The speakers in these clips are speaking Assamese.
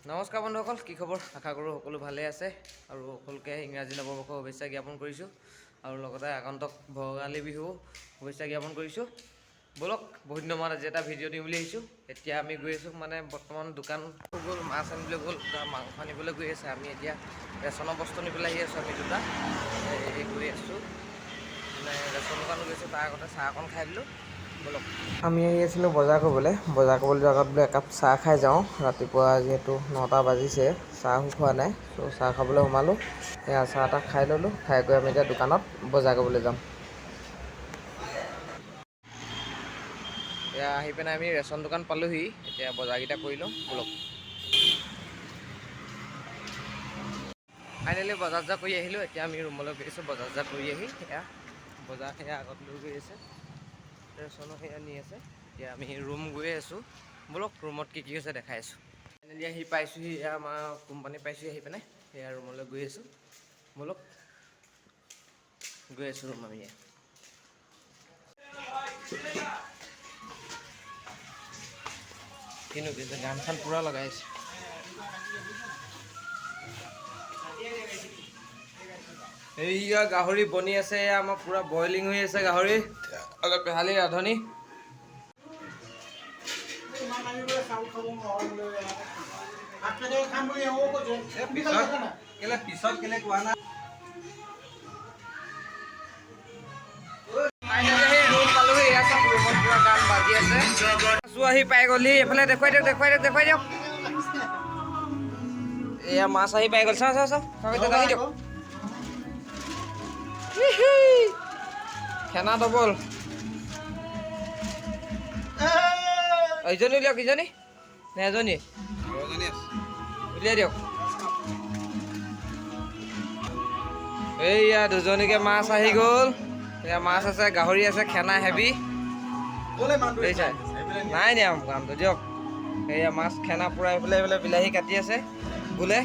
নমস্কাৰ বন্ধুসকল, কি খবৰ? আশা কৰোঁ সকলো ভালে আছে আৰু সকলোকে ইংৰাজী নৱবৰ্ষৰ শুভেচ্ছা জ্ঞাপন কৰিছোঁ আৰু লগতে আগন্তুক ভোগালী বিহু শুভেচ্ছা জ্ঞাপন কৰিছোঁ। ব'লক, বহুত দিনৰ মূৰত আজি এটা ভিডিঅ' দিম বুলি আহিছোঁ। এতিয়া আমি গৈ আছোঁ বৰ্তমান দোকান গ'ল, মাছ আনিবলৈ গ'ল, মাংস আনিবলৈ গৈ আছে। আমি এতিয়া ৰেচনৰ বস্তু নিবলৈ আহি আছোঁ। আমি দুটা গৈ আছোঁ ৰেচন দোকান গৈছোঁ। তাৰ আগতে চাহ অকণ খাই দিলোঁ। ব'লক, আমি আহি আছিলোঁ বজাৰ কৰিবলৈ যোৱাৰ আগত বোলে একাপ চাহ খাই যাওঁ। ৰাতিপুৱা যিহেতু 9টা বাজিছে, চাহো খোৱা নাই, চ' চাহ খাবলৈ সোমালোঁ। সেয়া চাহ তাহ খাই ল'লোঁ। খাই গৈ আমি এতিয়া দোকানত বজাৰ কৰিবলৈ যাম। এয়া আহি পিনে আমি ৰেচন দোকান পালোঁহি। এতিয়া বজাৰকেইটা কৰি লওঁ। ব'লক, ফাইনেলি বজাৰ কৰি আহিলোঁ। এতিয়া আমি ৰুমলৈ গৈ আছোঁ। বজাৰ কৰি আহি সেয়া আগত লৈ গৈ আছে, ৰেচনো সেয়া নি আছে। এতিয়া আমি ৰুম গৈ আছোঁ। ব'লক, ৰুমত কি হৈছে দেখাই আছোঁ। ফাইনেলি আহি পাইছোঁহি, এয়া আমাৰ কোম্পানী পাইছোঁহি। আহি পিনে সেয়া ৰুমলৈ গৈ আছোঁ। ব'লক, গৈ আছোঁ ৰুম আমি। কিনো কৈছে, গান চান পূৰা লগাইছে। এইয়া গাহৰি বনি আছে। এয়া আমাৰ পূৰা বইলিং হৈ আছে গাহৰি, অলপ পেহালি ৰান্ধনি। আহি পাই গ'লি এইফালে, দেখুৱাই দিয়ক। এয়া মাছ আহি পাই গ'ল। চাওঁ দাঙি দিয়ক। খেনা ডবল ইজনী উলিয়াওক। ইজনী নে এজনী উলিয়াই দিয়ক। এইয়া দুজনীকে মাছ আহি গ'ল। এয়া মাছ আছে, গাহৰি আছে, খেনা হেভি। নাই নিয়া কামটো দিয়ক। সেয়া মাছ খেনা পূৰা এইফালে বিলাহী কাটি আছে বোলে।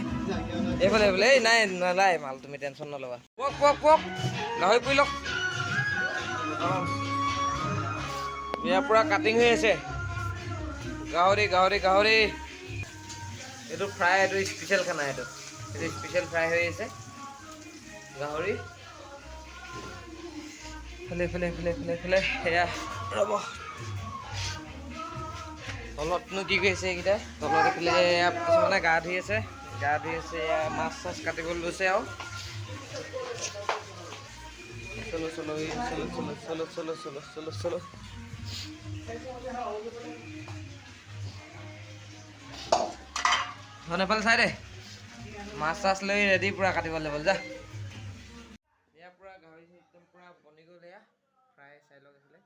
এইফালে এই নাই নালায় মাল, তুমি টেনশ্যন নল'বা। পক গাহৰি পুৰি লওক। এয়া পূৰা কাটিং হৈ আছে গাহৰি। এইটো ফ্ৰাই, এইটো স্পেচিয়েল খানা। এইটো স্পেচিয়েল ফ্ৰাই হৈ আছে গাহৰি। এইফালে সেয়া ৰ'ব। তলতনো কি কৰিছে এইকেইটা? তলত এইফালে কিছুমানে গা ধুই আছে। এয়া মাছ চাছ কাটিবলৈ লৈছে আৰু চলো। এফালে চাই দে, মাছ চাছ লৈ ৰেডি পূৰা কাটিব লাগিব। যা, এয়া পূৰা গাহৰি একদম পূৰা বনি গ'ল। এয়া ফ্ৰাই চাই লওক। এইফালে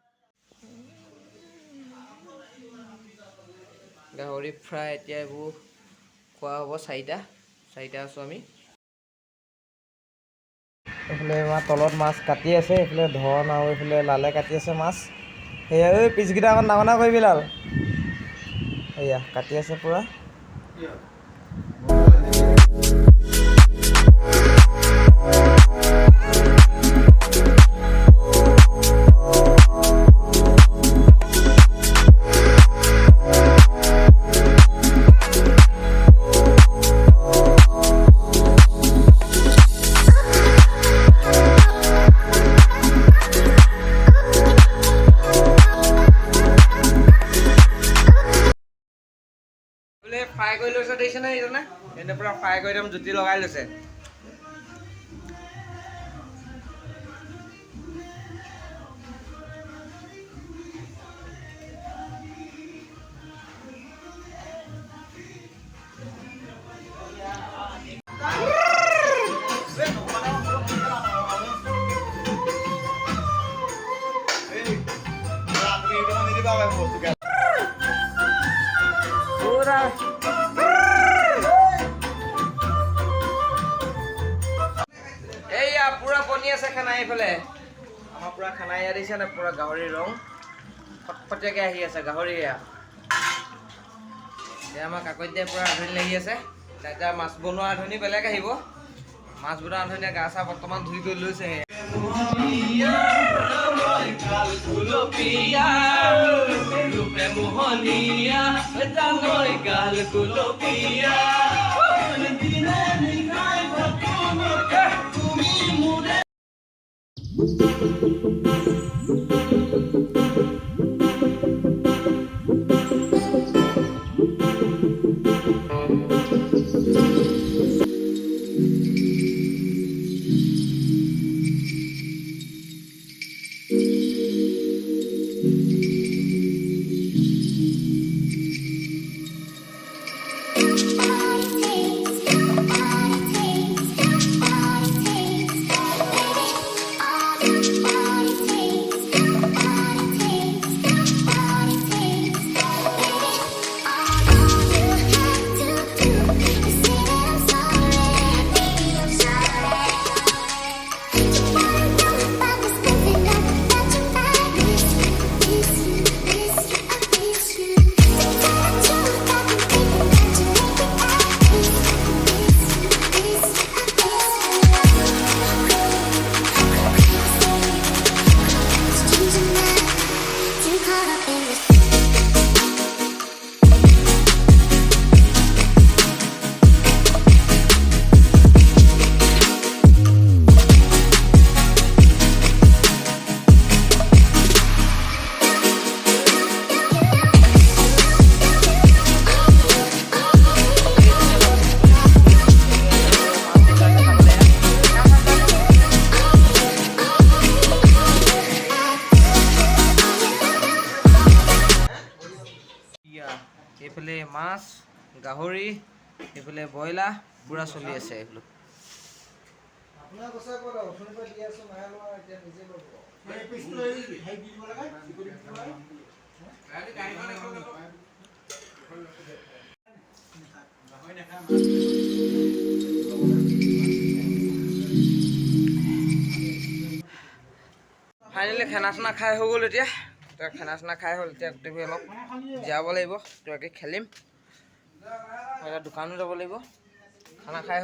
গাহৰি ফ্ৰাই। এতিয়া এইবোৰ খোৱা হ'ব। চাৰিটা আছোঁ আমি। এইফালে আমাৰ তলত মাছ কাটি আছে। এইফালে ধন আৰু এইফালে লালে কাটি আছে মাছ। সেয়া এই পিচকেইটা অকণ ডাঙৰ কৰিবি লাল। এয়া কাটি আছে পূৰা। ফ্ৰাই কৰি লৈছে, দেখিছে নে? এইজনে এনে পূৰা ফ্ৰাই কৰি একদম জুতি লগাই লৈছে। এইয়া পূৰা বনি আছে খানা। এইফালে আমাৰ পূৰা খানা এয়া দিছে নে? পূৰা গাহৰিৰ ৰং ফটফটীয়াকৈ আহি আছে গাহৰি। এয়া আমাৰ কাকতীয়া পূৰা আধুনি লাগি আছে। এতিয়া মাছ বনোৱা আধুনি বেলেগ আহিব। মাছ বনোৱা আধুনিয়ে গা চা বৰ্তমান ধুই গৈ লৈছে। জানৈ কাল কুলপিয়া ৰূপে মোহনীয়া জানৈ কাল কুলপিয়া দিনে নিশাই ভাতুমকে তুমি মোৰে এইফালে মাছ গাহৰি এইফালে ব্ৰইলাৰ পুৰা চলি আছে এইফালে ফাইনেলি খানা চানা খাই হৈ গ'ল এতিয়া খানা চানা খাই হ'ল এতিয়া গোটেইবোৰ অলপ জীয়াব লাগিব কিবাকৈ খেলিম দোকানো যাব লাগিব খানা খাই